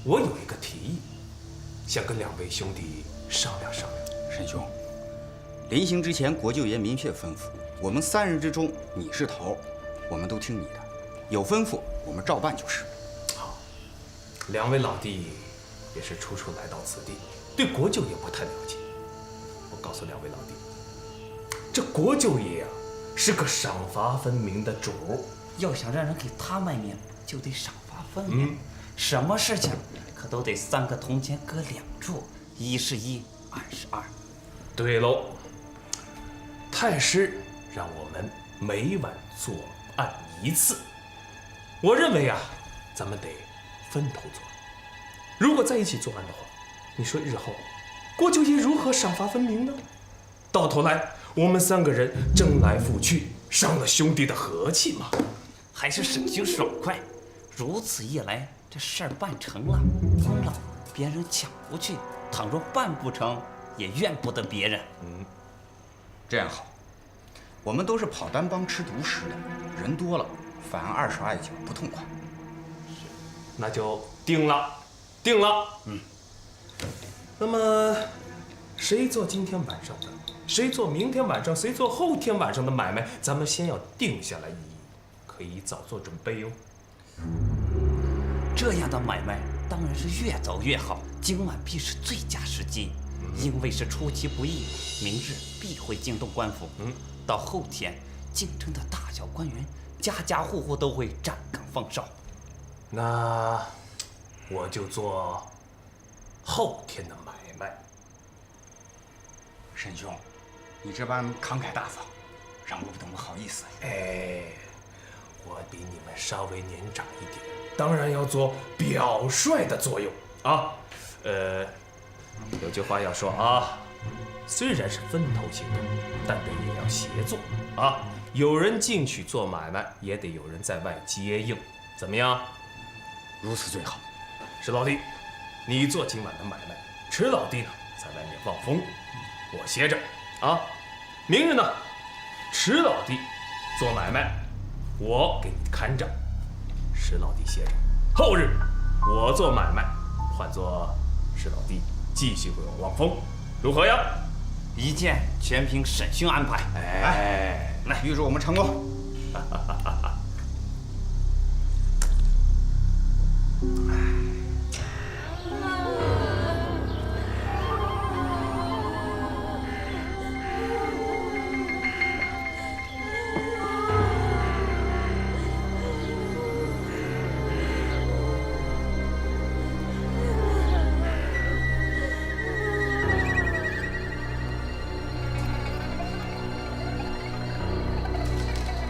我有一个提议，想跟2位兄弟商量商量。沈兄，临行之前，国舅爷明确吩咐，我们3人之中你是头，我们都听你的，有吩咐我们照办就是。好，2位老弟也是初来到此地，对国舅爷不太了解。我告诉2位老弟，这国舅爷呀，是个赏罚分明的主儿。要想让人给他卖命，就得赏罚分明。什么事情可都得3个铜钱搁2处，1是1，2是2。对喽，太师让我们每晚作案1次，我认为啊，咱们得分头作案。如果在一起作案的话，你说日后国舅爷如何赏罚分明呢？到头来我们3个人争来负去，伤了兄弟的和气嘛。还是沈兄爽快，如此一来，这事儿办成了，疯了，别人抢不去；倘若办不成，也怨不得别人。这样好，我们都是跑单帮吃独食的，人多了反而20爱酒不痛快。那就定了。那么谁做今天晚上的，谁做明天晚上，谁做后天晚上的买卖，咱们先要定下来一，可以早做准备哟。这样的买卖当然是越早越好，今晚必是最佳时机，因为是出其不意，明日必会惊动官府。到后天，京城的大小官员，家家户户都会站岗放哨。那我就做后天的买卖。沈兄，你这般慷慨大方，让我不好意思。我比你们稍微年长一点，当然要做表率的作用啊。有句话要说啊，虽然是分头行动，但得也要协作啊。有人进去做买卖，也得有人在外接应，怎么样？如此最好。石老弟，你做今晚的买卖，池老弟呢在外面望风，我歇着啊。明日呢，池老弟做买卖，我给你看着，石老弟歇着。后日我做买卖，换作石老弟继续为我望风，如何呀？一切全凭沈兄安排。来，预祝我们成功。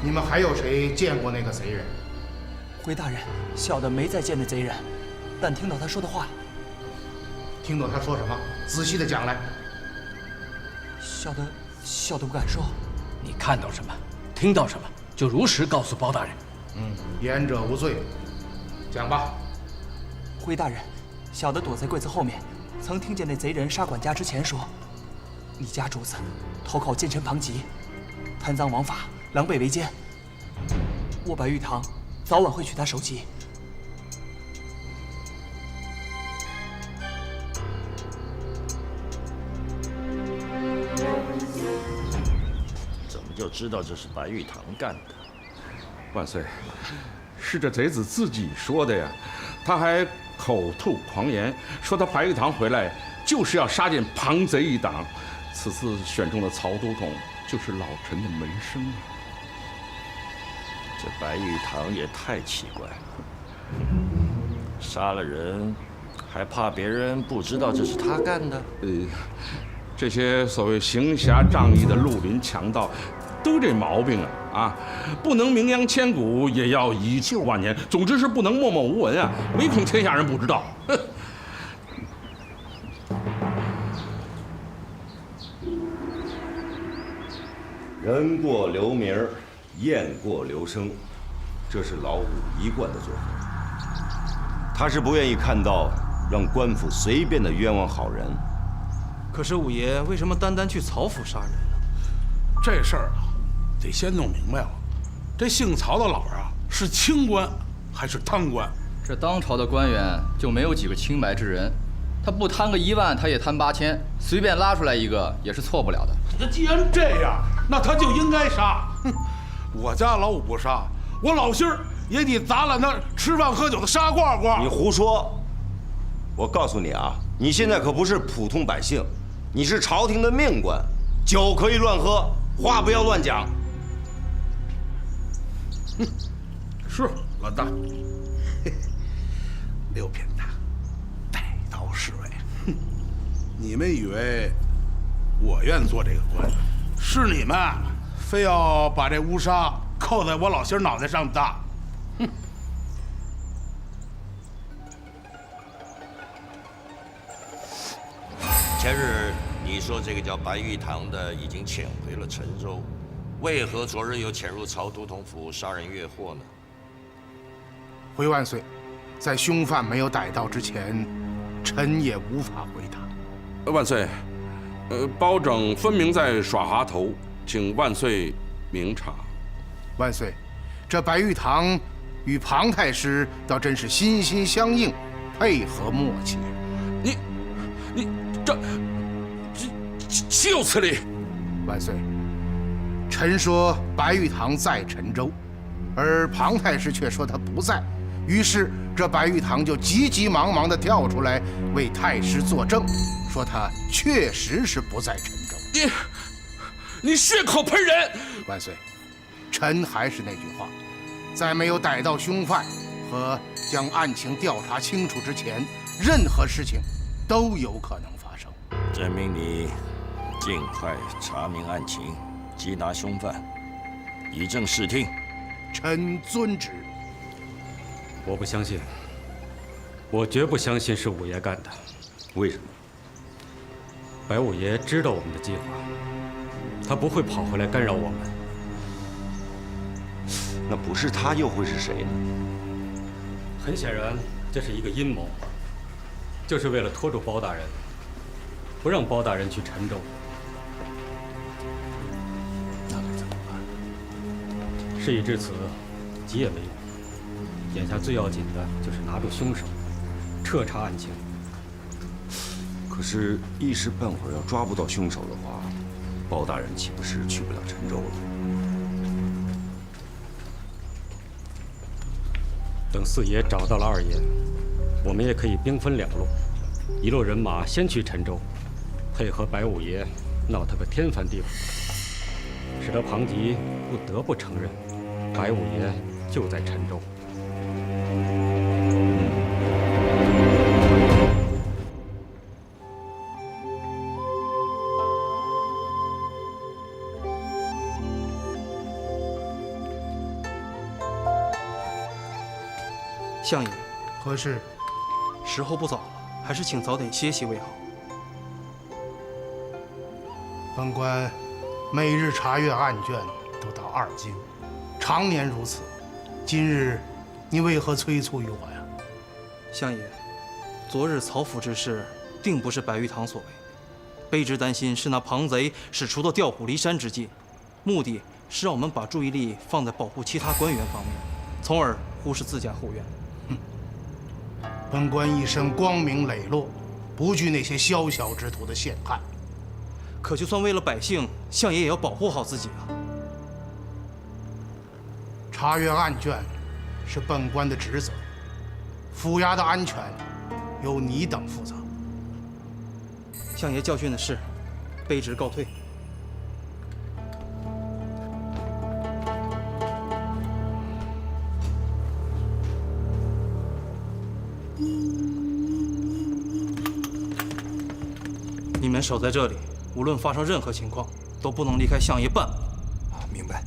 你们还有谁见过那个贼人？回大人，小的没再见那贼人，但听到他说的话。听懂他说什么？仔细的讲来。小的不敢说。你看到什么，听到什么，就如实告诉包大人。言者无罪。讲吧。回大人，小的躲在柜子后面，曾听见那贼人杀管家之前说：“你家主子投靠奸臣庞吉，贪赃枉法，狼狈为奸。我白玉堂早晚会取他首级。”怎么就知道这是白玉堂干的？万岁，是这贼子自己说的呀，他还口吐狂言，说他白玉堂回来就是要杀尽庞贼一党。此次选中的曹都统就是老臣的门生啊。这白玉堂也太奇怪了，杀了人还怕别人不知道这是他干的？这些所谓行侠仗义的绿林强盗都这毛病啊！不能名扬千古，也要遗臭万年。总之是不能默默无闻啊，唯恐天下人不知道。哼！人过留名儿，雁过留声，这是老五一贯的做法。他是不愿意看到让官府随便的冤枉好人。可是五爷为什么单单去曹府杀人呢？这事儿啊，得先弄明白了。这姓曹的老儿啊，是清官还是贪官？这当朝的官员就没有几个清白之人，他不贪个1万，他也贪8000，随便拉出来一个也是错不了的。那既然这样，那他就应该杀。哼，我家老五不杀，我老心儿也得砸烂他吃饭喝酒的沙罐罐。你胡说！我告诉你啊，你现在可不是普通百姓，你是朝廷的命官，酒可以乱喝，话不要乱讲。哼，是老大。六品呐，带刀侍卫。哼，你们以为我愿做这个官，是你们非要把这乌纱扣在我老心脑袋上的。哼！前日你说这个叫白玉堂的已经潜回了陈州，为何昨日又潜入曹都统府杀人越货呢？回万岁，在凶犯没有逮到之前，臣也无法回答。万岁，包拯分明在耍滑头，请万岁明察。万岁，这白玉堂与庞太师倒真是心心相印，配合默契。你这岂有此理！万岁，臣说白玉堂在陈州，而庞太师却说他不在。于是，这白玉堂就急急忙忙地跳出来为太师作证，说他确实是不在陈州。你血口喷人！万岁，臣还是那句话，在没有逮到凶犯和将案情调查清楚之前，任何事情都有可能发生。朕命你尽快查明案情，缉拿凶犯，以正视听。臣遵旨。我不相信，我绝不相信是五爷干的。为什么？白五爷知道我们的计划，他不会跑回来干扰我们。那不是他又会是谁呢？很显然，这是一个阴谋，就是为了拖住包大人，不让包大人去陈州。那该怎么办？事已至此，急也没用。眼下最要紧的就是拿住凶手，彻查案情。可是，一时半会儿要抓不到凶手的话，包大人岂不是去不了陈州了？等四爷找到了二爷，我们也可以兵分2路，一路人马先去陈州，配合白五爷闹他个天翻地覆，使得庞吉不得不承认白五爷就在陈州。相爷，何事？时候不早了，还是请早点歇息为好。本官每日查阅案卷都到2更，常年如此。今日你为何催促于我呀？相爷，昨日曹府之事，定不是白玉堂所为。卑职担心是那庞贼使出的调虎离山之计，目的是让我们把注意力放在保护其他官员方面，从而忽视自家后院。本官一生光明磊落，不惧那些宵小之徒的陷害。可就算为了百姓，相爷也要保护好自己啊！查阅案卷是本官的职责，府衙的安全由你等负责。相爷教训的是，卑职告退。你们守在这里，无论发生任何情况，都不能离开相爷半步。明白。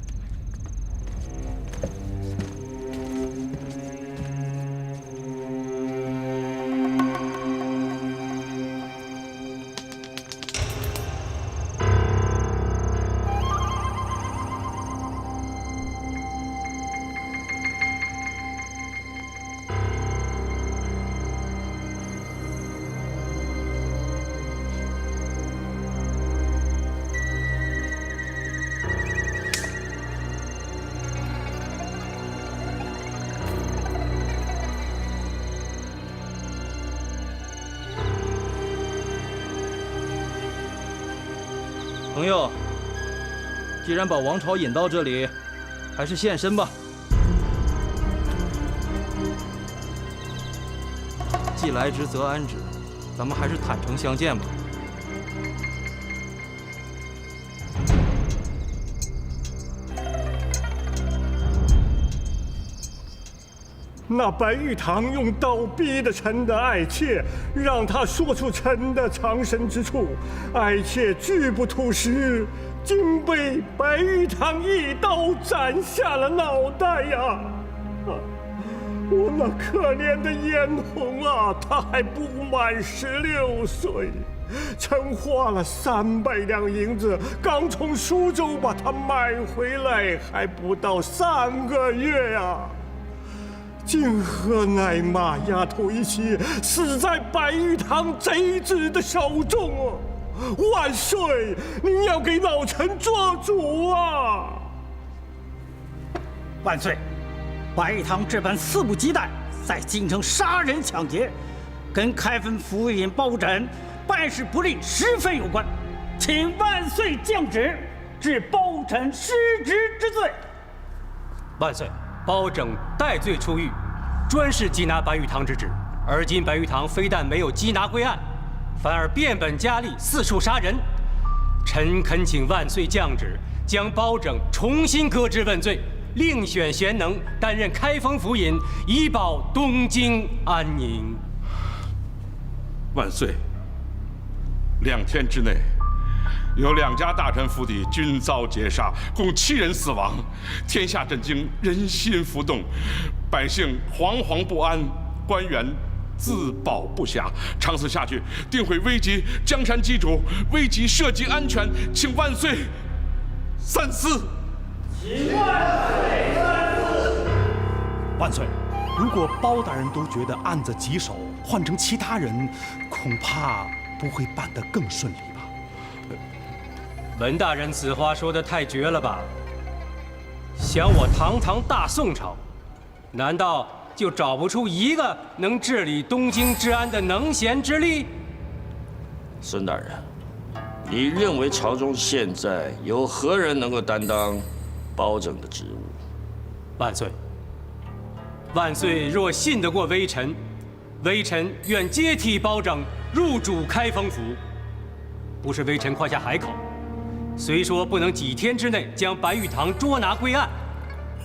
朋友，既然把王朝引到这里，还是现身吧。既来之则安之，咱们还是坦诚相见吧。那白玉堂用刀逼得臣的爱妾，让他说出臣的藏身之处，爱妾拒不吐实，竟被白玉堂一刀斩下了脑袋呀！我那可怜的嫣红啊，她还不满16岁，臣花了300两银子，刚从苏州把她买回来，还不到3个月呀！竟和奶妈丫头一起死在白玉堂贼子的手中啊！万岁，您要给老臣做主啊！万岁，白玉堂这般肆无忌惮在京城杀人抢劫，跟开封府尹包拯办事不力十分有关，请万岁降旨，治包拯失职之罪。万岁，包拯戴罪出狱，专事缉拿白玉堂之职。而今白玉堂非但没有缉拿归案，反而变本加厉，四处杀人。臣恳请万岁降旨，将包拯重新革职问罪，另选贤能担任开封府尹，以保东京安宁。万岁！2天之内，有2家大臣府邸均遭劫杀，共7人死亡，天下震惊，人心浮动，百姓惶惶不安，官员自保不暇。长此下去，定会危及江山基础，危及社稷安全，请万岁三思。请万岁三思。万岁，如果包大人都觉得案子棘手，换成其他人，恐怕不会办得更顺利吧？文大人此话说得太绝了吧？想我堂堂大宋朝，难道就找不出一个能治理东京治安的能贤之力？孙大人，你认为朝中现在有何人能够担当包拯的职务？万岁，万岁若信得过微臣，微臣愿接替包拯入主开封府。不是微臣夸下海口，虽说不能几天之内将白玉堂捉拿归案，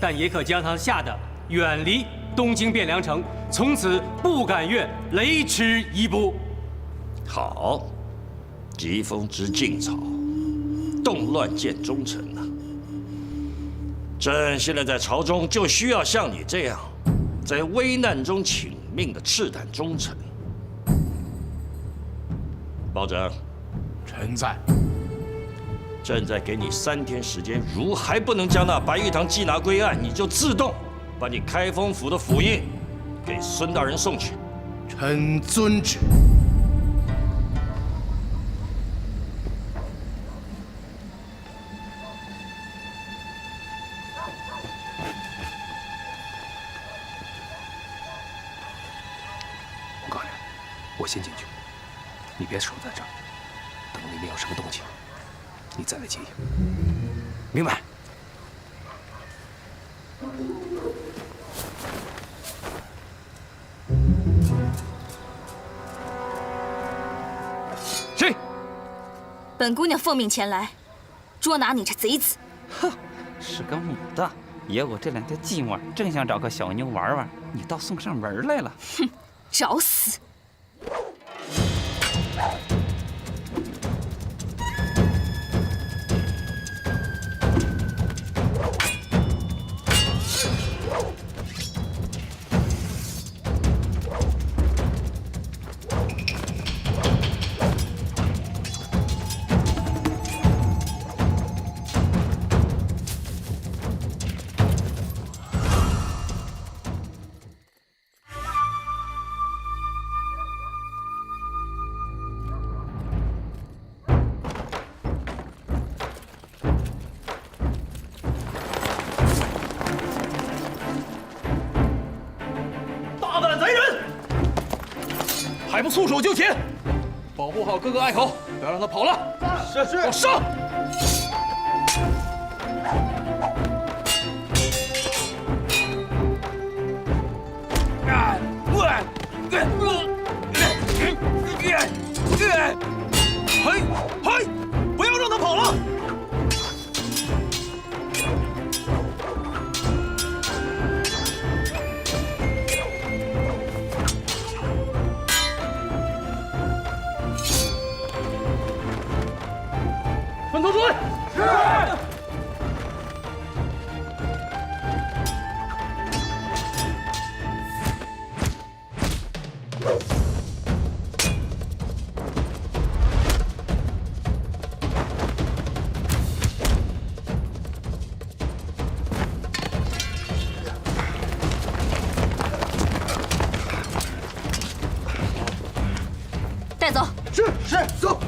但也可将他吓得远离东京汴梁城，从此不敢越雷池一步。好，疾风知劲草，动乱见忠臣呐。朕现在在朝中就需要像你这样，在危难中请命的赤胆忠臣。包拯，臣在。朕再给你3天时间，如还不能将那白玉堂缉拿归案，你就自动把你开封府的府印给孙大人送去。臣遵旨。王高人，我先进去，你别守在这儿，等里面有什么动静，你再来接应。明白。谁？本姑娘奉命前来，捉拿你这贼子。哼，是个母的。爷我这2天寂寞，正想找个小妞玩玩，你倒送上门来了。哼，找死！还不束手就擒，保护好哥哥隘口，不要让他跑了。是，给我上！是，走。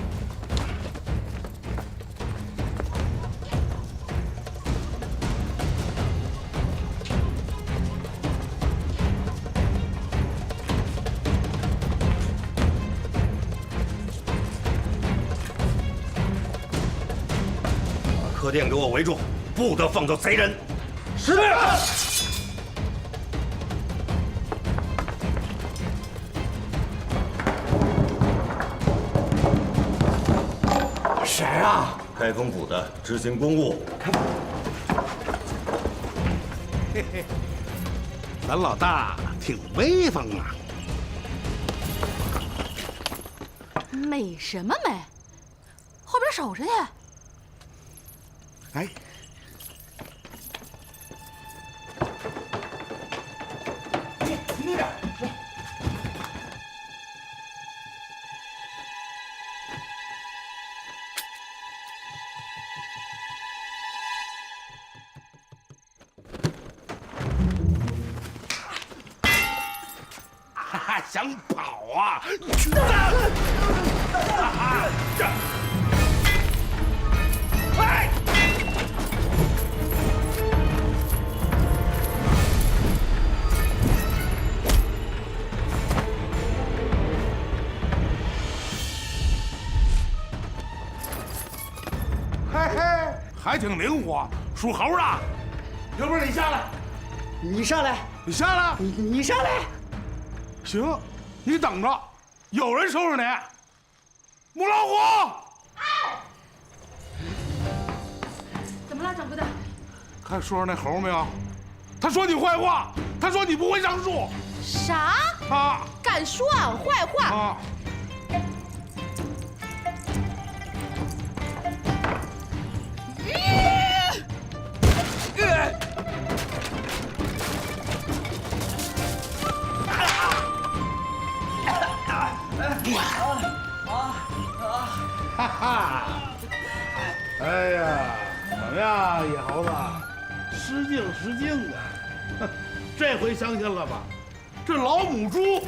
把客店给我围住，不得放走贼人。是。谁啊？开封府的执行公务。嘿嘿，咱老大挺威风啊！美什么美？后边守着去。哎，你那边。想跑啊！哎！嘿嘿，还挺灵活，属猴的。要不然你下来，你上来，你下来，你上来。行，你等着，有人收拾你。母老虎，怎么了，掌柜的？看书上那猴没有？他说你坏话，他说你不会上树。啥？啊！敢说俺坏话？啊！哈哈！哎呀，怎么样，野猴子？失敬失敬啊！这回相信了吧？这老母猪，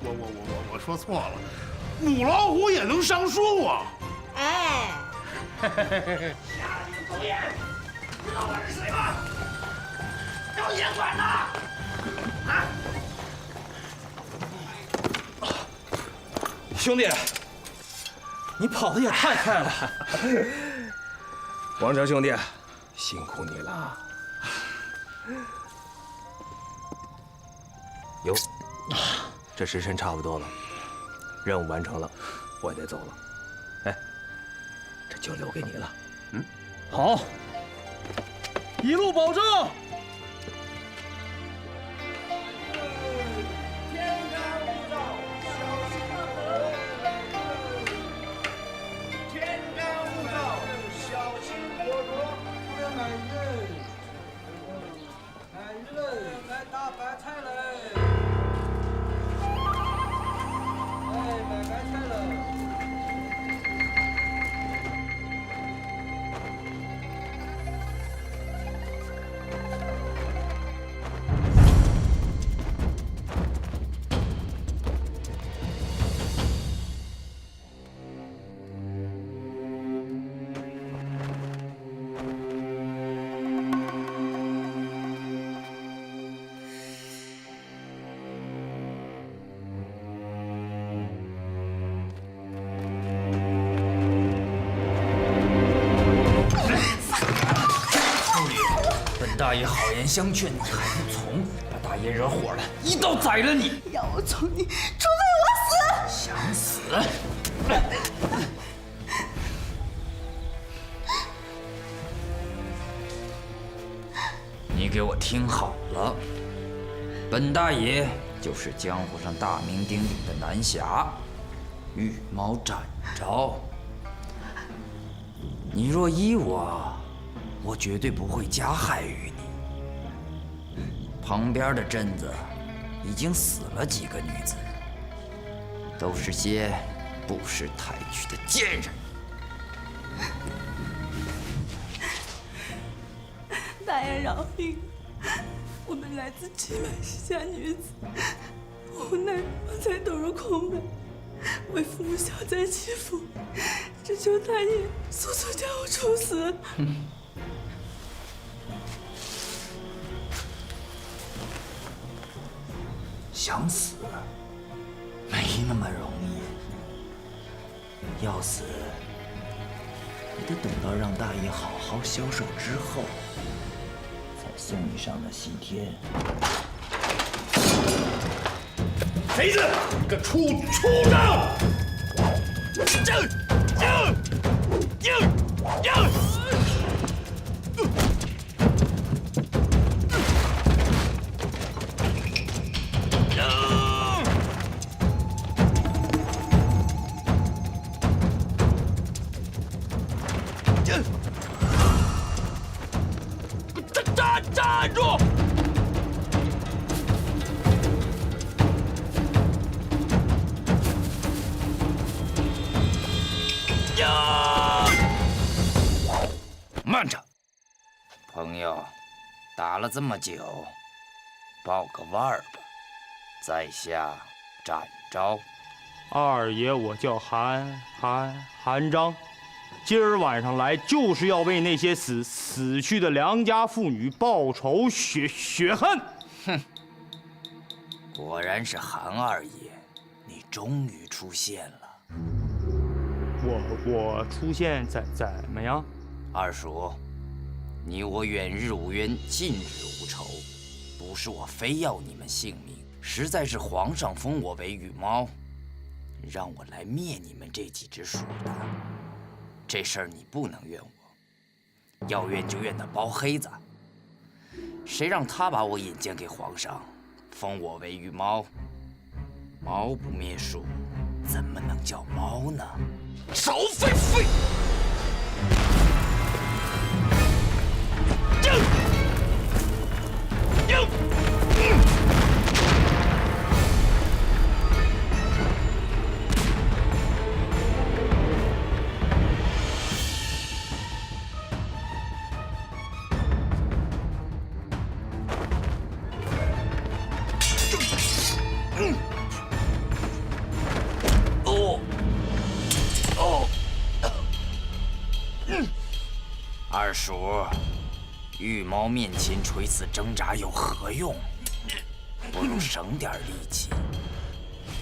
我说错了，母老虎也能上树啊！哎，下令走眼，知道我是谁吗？要严管呐！啊！兄弟，你跑得也太快了。王成兄弟，辛苦你了。哟，这时辰差不多了，任务完成了，我也得走了。哎，这就留给你了。嗯，好，一路保重。大爷好言相劝，你还不从，把大爷惹火了，一刀宰了你！要我从你，除非我死！想死？你给我听好了，本大爷就是江湖上大名鼎鼎的南侠，羽毛展昭。你若依我，我绝对不会加害于你。旁边的镇子已经死了几个女子，都是些不识抬举的贱人。大爷饶命！我们来自祁门世家女子，我无奈，我才走入空门，为父母消灾祈福，只求太爷速速将我处死。想死没那么容易，要死也得等到让大爷好好消受之后，才送你上那西天。贼子，你个出张！站住！慢着，朋友，打了这么久，报个腕儿吧，在下展昭。二爷，我叫韩章，今儿晚上来就是要为那些死去的良家妇女报仇雪恨。哼，果然是韩二爷，你终于出现了。我出现怎么样？二叔，你我远日无冤，近日无仇，不是我非要你们性命，实在是皇上封我为羽猫，让我来灭你们这几只鼠的。这事儿你不能怨我，要怨就怨那包黑子。谁让他把我引荐给皇上，封我为羽猫？猫不灭鼠，怎么能叫猫呢？少废废！二叔，羽猫面前垂死挣扎有何用？不如省点力气，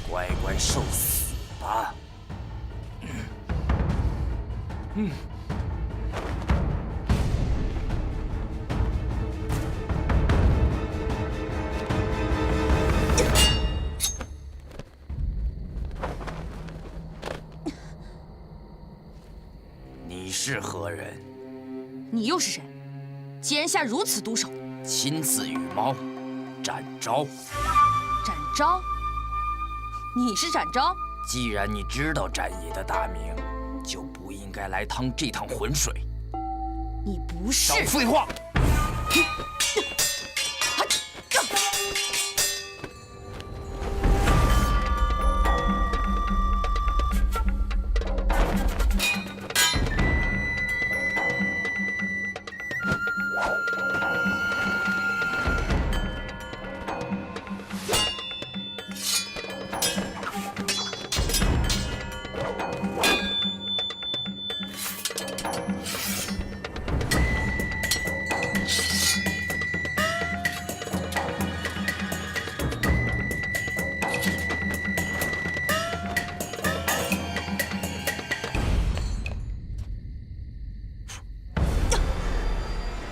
乖乖受死吧。你是何人？你又是谁？既然下如此毒手，亲赐羽猫，展昭。展昭？你是展昭？既然你知道展爷的大名，就不应该来这趟浑水。你不是。少废话！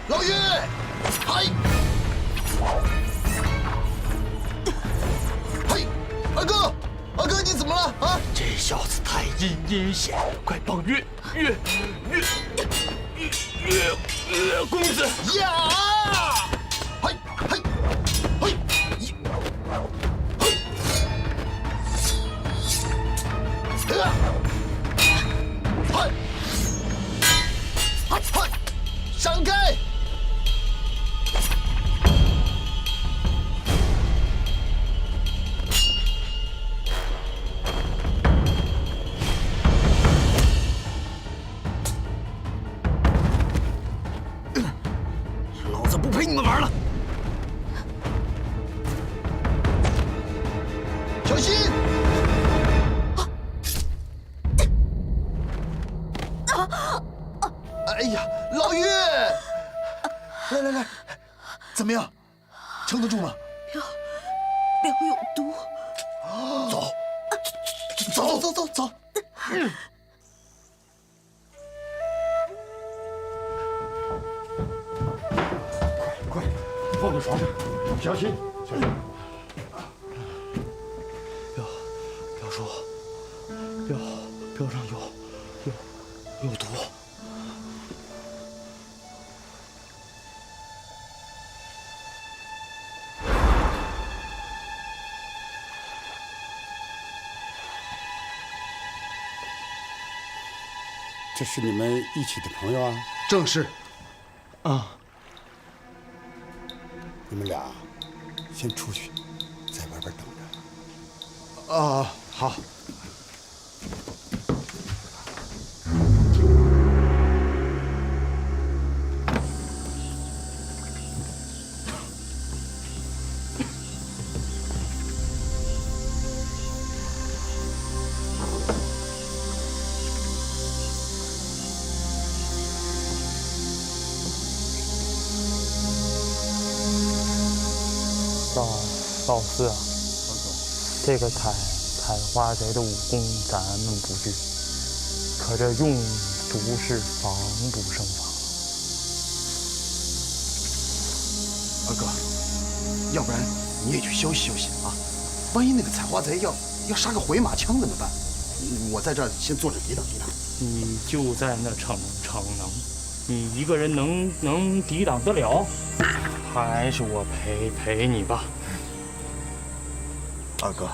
老爷，嗨！嘿，二哥，你怎么了啊？这小子太阴险，快帮月公子呀！嘿，嘿，嘿，嘿，嘿，闪开！老子不陪你们玩了！哎呀，老岳，来，怎么样？撑得住吗？表有毒。走。快，放在床上，小心。表叔，表上有毒。这是你们一起的朋友啊？正是。啊。你们俩先出去，在外边等着。啊，好。老四啊，这个采花贼的武功咱们不惧，可这用毒是防不胜防。二哥，要不然你也去休息休息啊！万一那个采花贼要杀个回马枪怎么办？我在这儿先坐着抵挡抵挡。你就在那逞能，你一个人能抵挡得了？还是我陪你吧。二哥，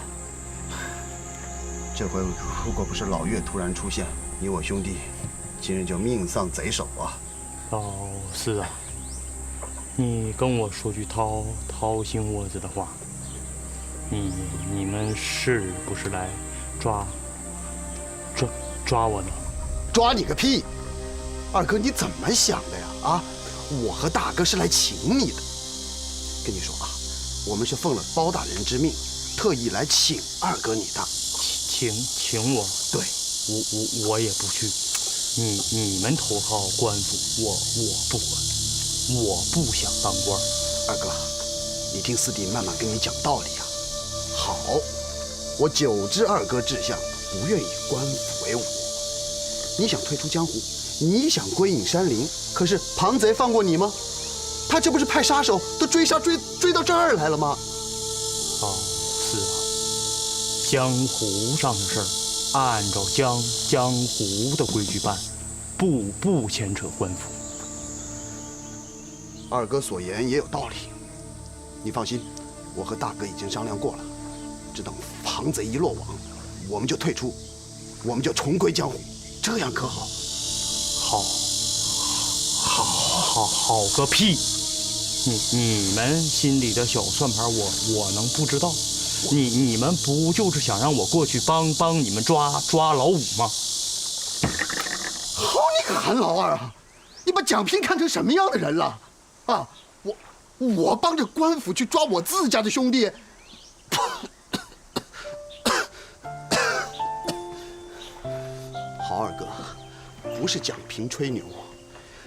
这回如果不是老岳突然出现，你我兄弟今日就命丧贼手啊！老四啊，你跟我说句掏心窝子的话，你们是不是来抓我呢？抓你个屁！二哥你怎么想的呀？啊，我和大哥是来请你的。跟你说啊，我们是奉了包大人之命，特意来请二哥你的。请我？对，我也不去。你们投靠官府，我不管，我不想当官。二哥，你听四弟慢慢跟你讲道理啊。好，我久知二哥志向，不愿以官府为伍。你想退出江湖，你想归隐山林，可是庞贼放过你吗？他这不是派杀手都追到这儿来了吗？老四啊，江湖上的事儿，按照江湖的规矩办，不牵扯官府。二哥所言也有道理，你放心，我和大哥已经商量过了，只等庞贼一落网，我们就退出，我们就重归江湖，这样可好？好个屁！你们心里的小算盘我能不知道？你们不就是想让我过去帮你们抓老五吗？好你个韩老二啊！你把蒋平看成什么样的人了？啊，我帮着官府去抓我自家的兄弟。好二哥，不是蒋平吹牛。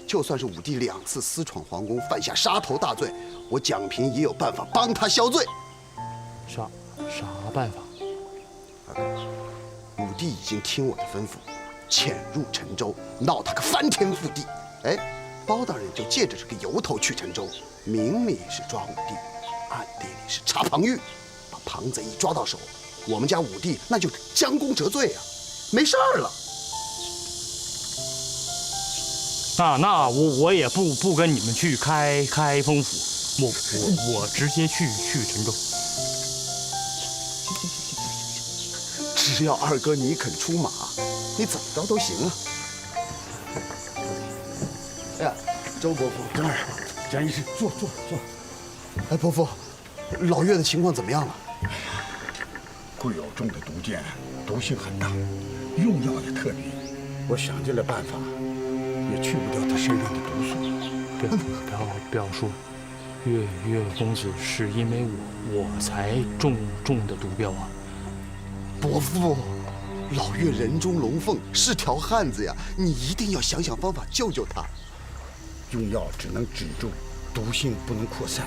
就算是武帝2次私闯皇宫，犯下杀头大罪，我蒋平也有办法帮他消罪。啥办法？二哥，武帝已经听我的吩咐，潜入陈州，闹他个翻天覆地。哎，包大人就借着这个由头去陈州，明里是抓武帝，暗地里是查庞玉，把庞贼一抓到手，我们家武帝那就将功折罪啊，没事儿了。那我也不跟你们去开封府，我直接去陈州。只要二哥你肯出马，你怎么着都行啊。哎呀，周伯父，张二，蒋医师，坐。哎，伯父，老岳的情况怎么样了？固有中的毒箭，毒性很大，用药也特别。我想尽了办法，也去不掉他身上的毒素。表叔，岳公子是因为我才中的毒镖啊。伯父，老岳人中龙凤，是条汉子呀，你一定要想想方法救救他。用药只能止住，毒性不能扩散，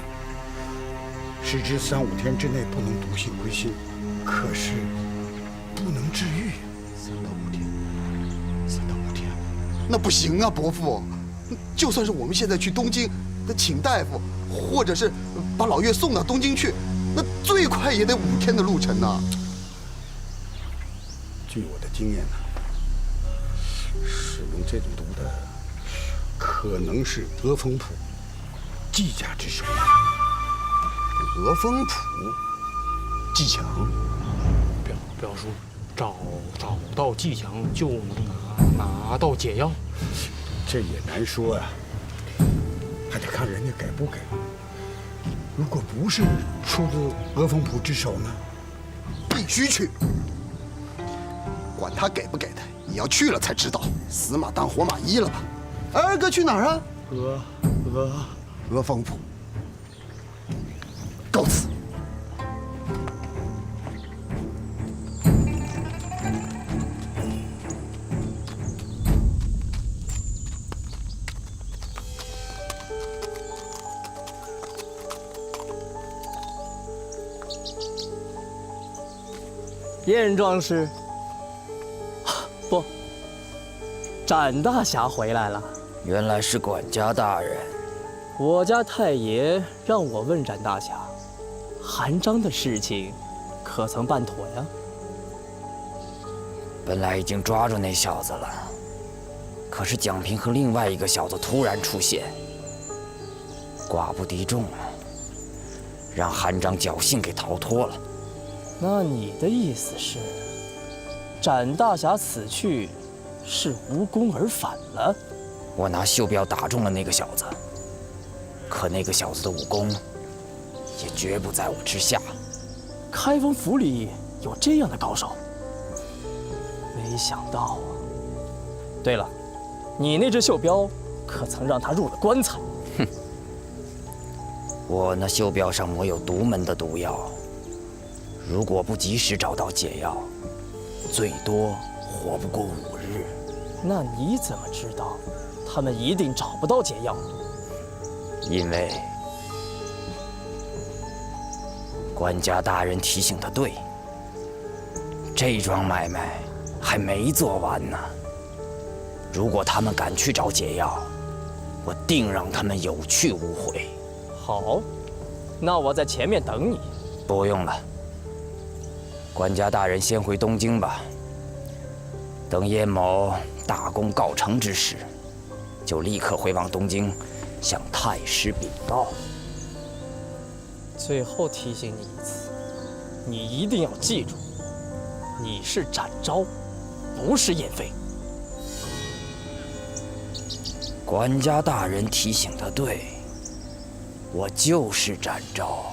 使之3、5天之内不能毒性归心，可是不能治愈。3到5天，那不行啊，伯父。就算是我们现在去东京，那请大夫，或者是把老岳送到东京去，那最快也得5天的路程呢。据我的经验呢，使用这种毒的，可能是鹅风谱季家之手。鹅风谱，季强，表叔，找到季强就能拿到解药？这也难说呀，还得看人家给不给。如果不是出自鹅风谱之手呢，必须去。管他给不给的，也要去了才知道。死马当活马医了吧？二哥去哪儿啊？鹅风谱。告辞。燕壮士，不，展大侠回来了。原来是管家大人。我家太爷让我问展大侠，韩章的事情可曾办妥呀？本来已经抓住那小子了，可是蒋平和另外一个小子突然出现，寡不敌众了，让韩章侥幸给逃脱了。那你的意思是，展大侠此去是无功而返了？我拿袖标打中了那个小子，可那个小子的武功也绝不在我之下。开封府里有这样的高手，没想到啊！对了，你那只袖标可曾让他入了棺材？哼，我那袖标上抹有独门的毒药。如果不及时找到解药，最多活不过5日。那你怎么知道他们一定找不到解药？因为管家大人提醒的对，这桩买卖还没做完呢。如果他们敢去找解药，我定让他们有去无回。好，那我在前面等你。不用了。管家大人先回东京吧，等燕某大功告成之时，就立刻回往东京，向太师禀告。最后提醒你一次，你一定要记住，你是展昭，不是燕飞。管家大人提醒的对，我就是展昭。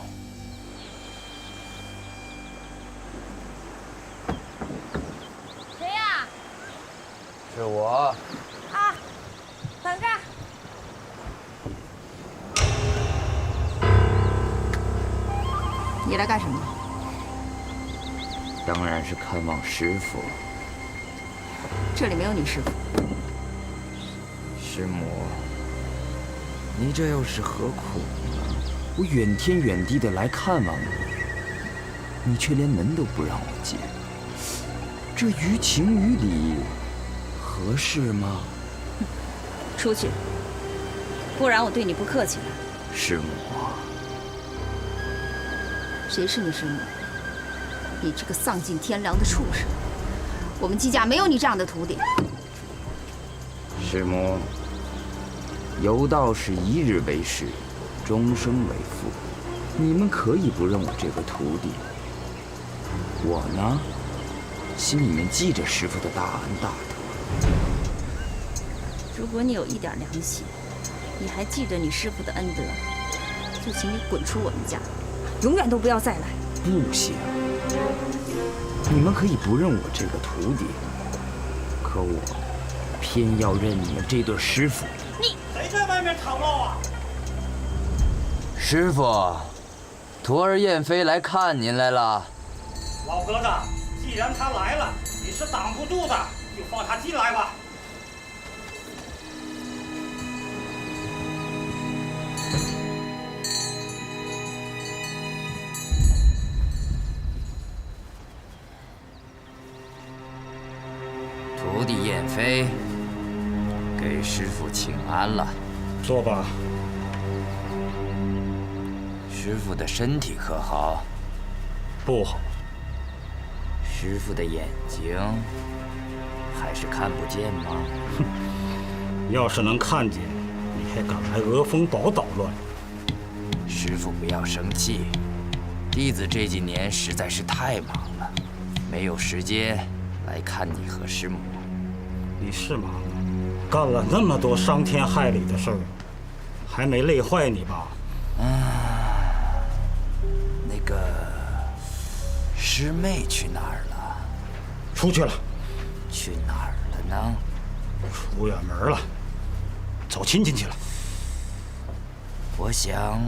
是我啊，等着！你来干什么？当然是看望师傅。这里没有你师傅。师母，你这又是何苦呢？我远天远地的来看望你，你却连门都不让我进，这于情于理合适吗？出去，不然我对你不客气了。师母，谁是你师母？你这个丧尽天良的畜生！我们季家没有你这样的徒弟。师母，有道是一日为师，终生为父。你们可以不认我这个徒弟，我呢，心里面记着师父的大恩大德。如果你有一点良心，你还记得你师父的恩德，就请你滚出我们家，永远都不要再来。不行，你们可以不认我这个徒弟，可我偏要认你们这对师傅。你谁在外面吵闹啊？师傅，徒儿燕飞来看您来了。老疙瘩，既然他来了，你是挡不住的，就放他进来吧。徒弟燕飞，给师傅请安了。坐吧。师傅的身体可好？不好。师傅的眼睛还是看不见吗？哼，要是能看见，你还敢来鹅风堡捣乱？师傅不要生气，弟子这几年实在是太忙了，没有时间来看你和师母。你是忙了，干了那么多伤天害理的事儿，还没累坏你吧？那个师妹去哪儿了？出去了。去哪儿了呢？出远门了，走亲戚去了。我想，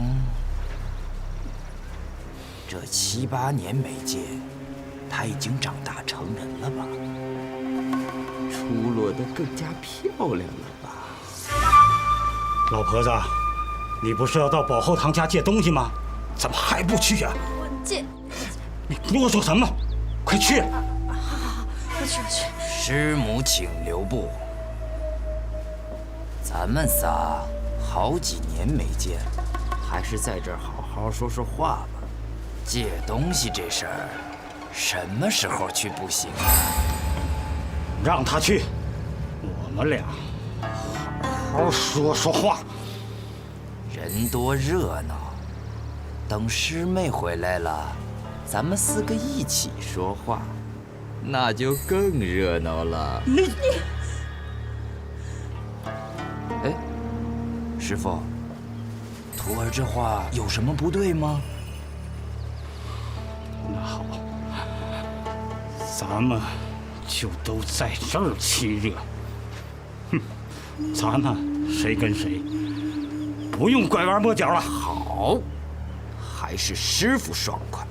这7、8年没见，她已经长大成人了吧？出落得更加漂亮了吧？老婆子，你不是要到保后堂家借东西吗？怎么还不去呀？我借。你啰嗦什么？快去！好，我去。师母请留步。咱们仨好几年没见，还是在这儿好好说说话吧。借东西这事儿，什么时候去不行啊？让他去，我们俩好好说说话。人多热闹，等师妹回来了，咱们4个一起说话，那就更热闹了。你，哎，师傅，徒儿这话有什么不对吗？那好，咱们就都在这儿亲热。哼，咱们谁跟谁，不用拐弯抹角了。好，还是师傅爽快。